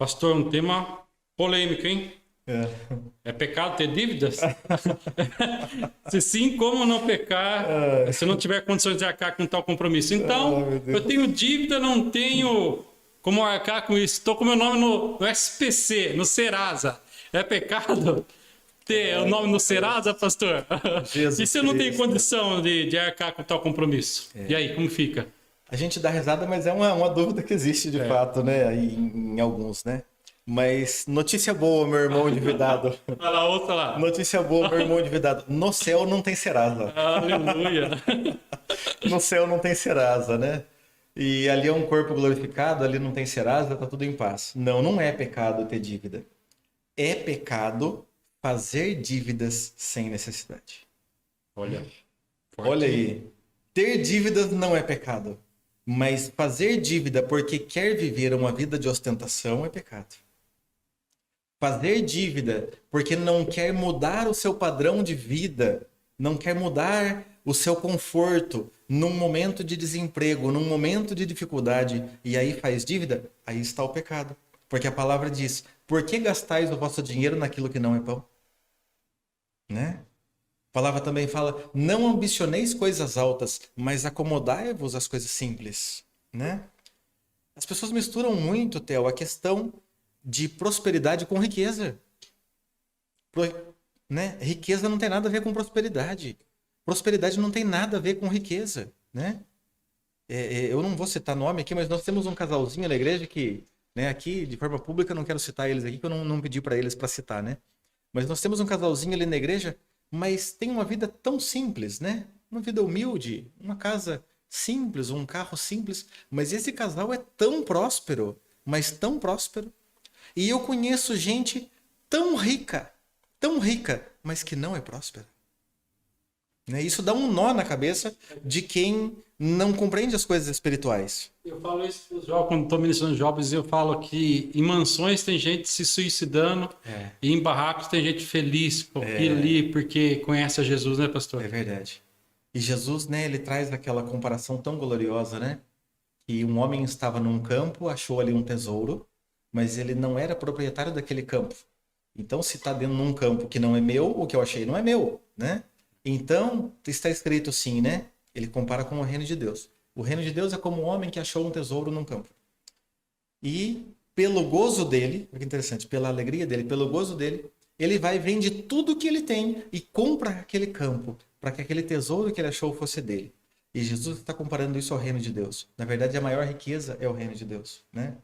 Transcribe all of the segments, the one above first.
Pastor, um tema polêmico, hein? É. É pecado ter dívidas? Se sim, como não pecar se não tiver condições de arcar com tal compromisso? Ah, Então, meu eu Deus. tenho dívida, não tenho como arcar com isso. Estou com meu nome no SPC, no Serasa. É pecado ter o Ai, nome no meu Serasa, Deus. pastor? E Jesus se eu não tenho Cristo. condição de arcar com tal compromisso? E aí, como fica? A gente dá risada, mas é uma dúvida que existe de É. fato, né? Aí em alguns, né? Mas notícia boa, meu irmão endividado. Olha lá, outra lá. Notícia boa, meu irmão endividado. No céu não tem Serasa. Aleluia. No céu não tem Serasa, né? E ali é um corpo glorificado, ali não tem Serasa, tá tudo em paz. Não, não é pecado ter dívida. É pecado fazer dívidas sem necessidade. Olha, Olha forte. aí. Ter dívidas não é pecado. Mas fazer dívida porque quer viver uma vida de ostentação é pecado. Fazer dívida porque não quer mudar o seu padrão de vida, não quer mudar o seu conforto num momento de desemprego, num momento de dificuldade, e aí faz dívida, aí está o pecado. Porque a palavra diz: por que gastais o vosso dinheiro naquilo que não é pão? Né? A palavra também fala: não ambicioneis coisas altas, mas acomodai-vos às coisas simples, né? As pessoas misturam muito, Theo, a questão de prosperidade com riqueza. Né? Riqueza não tem nada a ver com prosperidade. Prosperidade não tem nada a ver com riqueza, né? Eu não vou citar nome aqui, mas nós temos um casalzinho na igreja que, né, aqui de forma pública, não quero citar eles aqui, que eu não pedi para eles para citar, né? Mas nós temos um casalzinho ali na igreja, mas tem uma vida tão simples, né? Uma vida humilde, uma casa simples, um carro simples, mas esse casal é tão próspero, mas tão próspero. E eu conheço gente tão rica, mas que não é próspera. Né? Isso dá um nó na cabeça de quem não compreende as coisas espirituais. Eu falo isso para os jovens, quando estou ministrando jovens, eu falo que em mansões tem gente se suicidando e em barracos tem gente feliz porque conhece a Jesus, né, pastor? É verdade. E Jesus, né, ele traz aquela comparação tão gloriosa, né? Que um homem estava num campo, achou ali um tesouro, mas ele não era proprietário daquele campo. Então, se está dentro de um campo que não é meu, o que eu achei não é meu, né? Então, está escrito assim, né? Ele compara com o reino de Deus. O reino de Deus é como um homem que achou um tesouro num campo. E pelo gozo dele, olha que interessante, pela alegria dele, pelo gozo dele, ele vai e vende tudo que ele tem e compra aquele campo, para que aquele tesouro que ele achou fosse dele. E Jesus está comparando isso ao reino de Deus. Na verdade, a maior riqueza é o reino de Deus, né?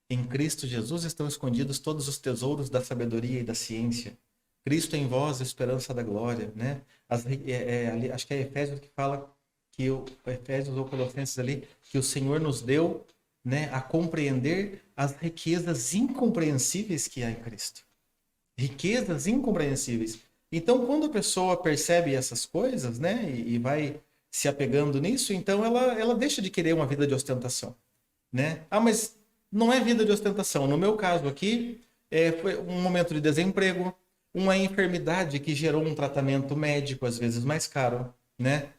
Em Cristo Jesus estão escondidos todos os tesouros da sabedoria e da ciência. Cristo em vós, esperança da glória, né? Ali, acho que é Efésios que fala que Efésios ou Colossenses ali, que o Senhor nos deu, né, a compreender as riquezas incompreensíveis que há em Cristo. Riquezas incompreensíveis. Então, quando a pessoa percebe essas coisas, né, e vai se apegando nisso, então ela deixa de querer uma vida de ostentação, né? Ah, mas não é vida de ostentação. No meu caso aqui, foi um momento de desemprego, uma enfermidade que gerou um tratamento médico, às vezes mais caro, né?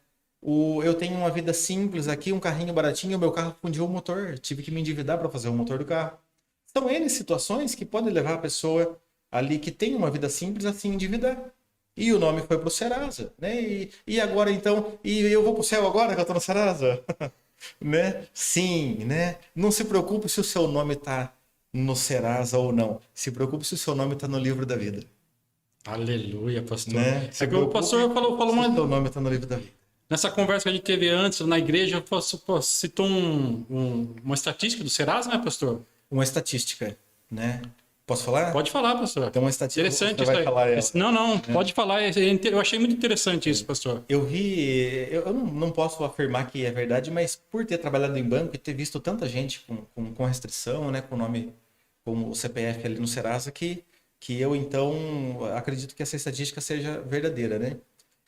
Eu tenho uma vida simples aqui, um carrinho baratinho, o meu carro fundiu o motor, tive que me endividar para fazer o motor do carro. São N situações que podem levar a pessoa ali que tem uma vida simples a se endividar. E o nome foi para o Serasa, né? E agora então, e eu vou para o céu agora que eu estou no Serasa? Né? Sim, né? Não se preocupe se o seu nome está no Serasa ou não. Se preocupe se o seu nome está no livro da vida, Aleluia, pastor. né? Se É que o preocupe pastor falou se o seu uma. nome está no livro da vida. Nessa conversa que a gente teve antes na igreja, citou uma estatística do Serasa, né, pastor? Uma estatística, né? Posso falar? Pode falar, pastor. Então, uma estatística, Interessante você isso vai aí. falar ela. Não, não, Né? pode falar. Eu achei muito interessante isso, pastor. Eu não posso afirmar que é verdade, mas por ter trabalhado em banco e ter visto tanta gente com restrição, né, com o nome, com o CPF ali no Serasa, que eu então acredito que essa estatística seja verdadeira, né?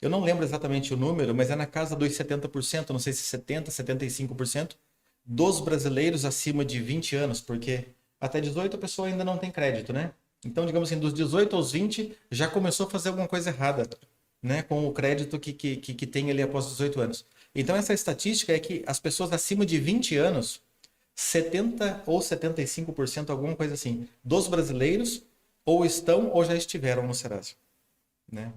Eu não lembro exatamente o número, mas é na casa dos 70%, não sei se 70%, 75% dos brasileiros acima de 20 anos, porque até 18 a pessoa ainda não tem crédito, né? Então, digamos assim, dos 18 aos 20 já começou a fazer alguma coisa errada, né? Com o crédito que tem ali após os 18 anos. Então, essa estatística é que as pessoas acima de 20 anos 70 ou 75%, alguma coisa assim, dos brasileiros ou estão ou já estiveram no Serasa, né?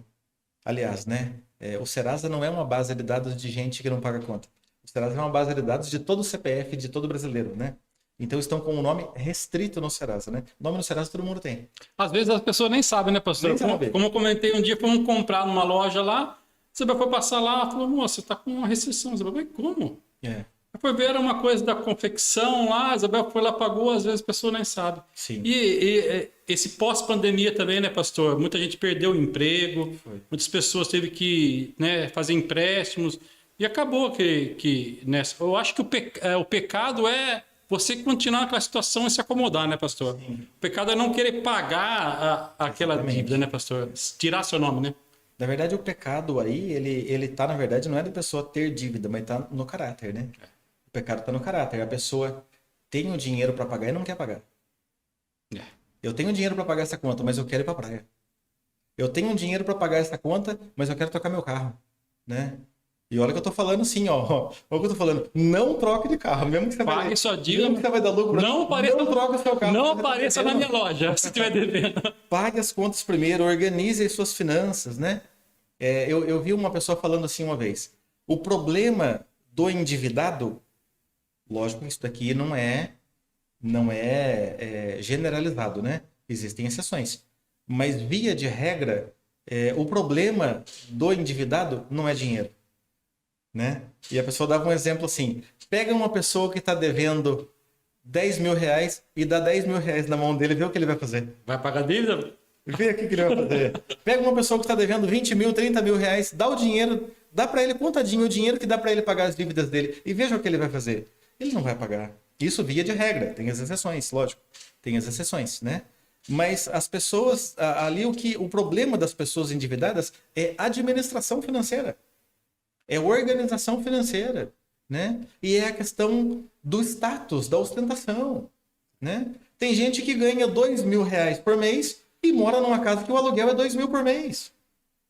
Aliás, né? O Serasa não é uma base de dados de gente que não paga conta. O Serasa é uma base de dados de todo o CPF de todo brasileiro, né? Então estão com o nome restrito no Serasa, né? O nome no Serasa todo mundo tem. Às vezes as pessoas nem sabem, né, pastor? Nem sabe. Como eu comentei um dia, fomos comprar numa loja lá, você foi passar lá, falou, moça, você tá com uma restrição. Você falou, como? É, Foi ver, era uma coisa da confecção lá, a Isabel foi lá, pagou, às vezes a pessoa nem sabe. sim. E esse pós-pandemia também, né, pastor? Muita gente perdeu o emprego, Foi. muitas pessoas teve que, né, fazer empréstimos, e acabou que né, eu acho que o pecado é você continuar naquela situação e se acomodar, né, pastor? Sim. O pecado é não querer pagar aquela Exatamente. dívida, né, pastor? Tirar seu nome, né? Na verdade, o pecado aí, ele tá, na verdade, não é da pessoa ter dívida, mas tá no caráter, né? O pecado tá no caráter. A pessoa tem o dinheiro para pagar e não quer pagar. É. Eu tenho dinheiro para pagar essa conta, mas eu quero ir pra praia. Eu tenho dinheiro para pagar essa conta, mas eu quero trocar meu carro, né? E olha que eu tô falando assim, ó. Olha o que eu tô falando. Não troque de carro, mesmo que você Pague sua dívida. mesmo que você vai dar lucro. Não apareça, não troque o seu carro. não porque você tá apareça na devendo. minha loja se estiver devendo. Pague as contas primeiro, organize as suas finanças, né? Eu vi uma pessoa falando assim uma vez. O problema do endividado, lógico que isso daqui não é generalizado, né? Existem exceções. Mas, via de regra, o problema do endividado não é dinheiro, né? E a pessoa dava um exemplo assim. Pega uma pessoa que está devendo 10 mil reais e dá 10 mil reais na mão dele e vê o que ele vai fazer. Vai pagar dívida? Vê aqui o que ele vai fazer. Pega uma pessoa que está devendo 20 mil, 30 mil reais, dá o dinheiro, dá para ele contadinho o dinheiro que dá para ele pagar as dívidas dele e veja o que ele vai fazer. Ele não vai pagar. Isso via de regra. Tem as exceções, lógico. Tem as exceções, né? Mas as pessoas, ali o problema das pessoas endividadas é administração financeira. É organização financeira, né? E é a questão do status, da ostentação, né? Tem gente que ganha 2 mil reais por mês e mora numa casa que o aluguel é 2 mil por mês.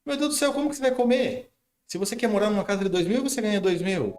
Meu Deus do céu, como que você vai comer? Se você quer morar numa casa de 2 mil, você ganha 2 mil.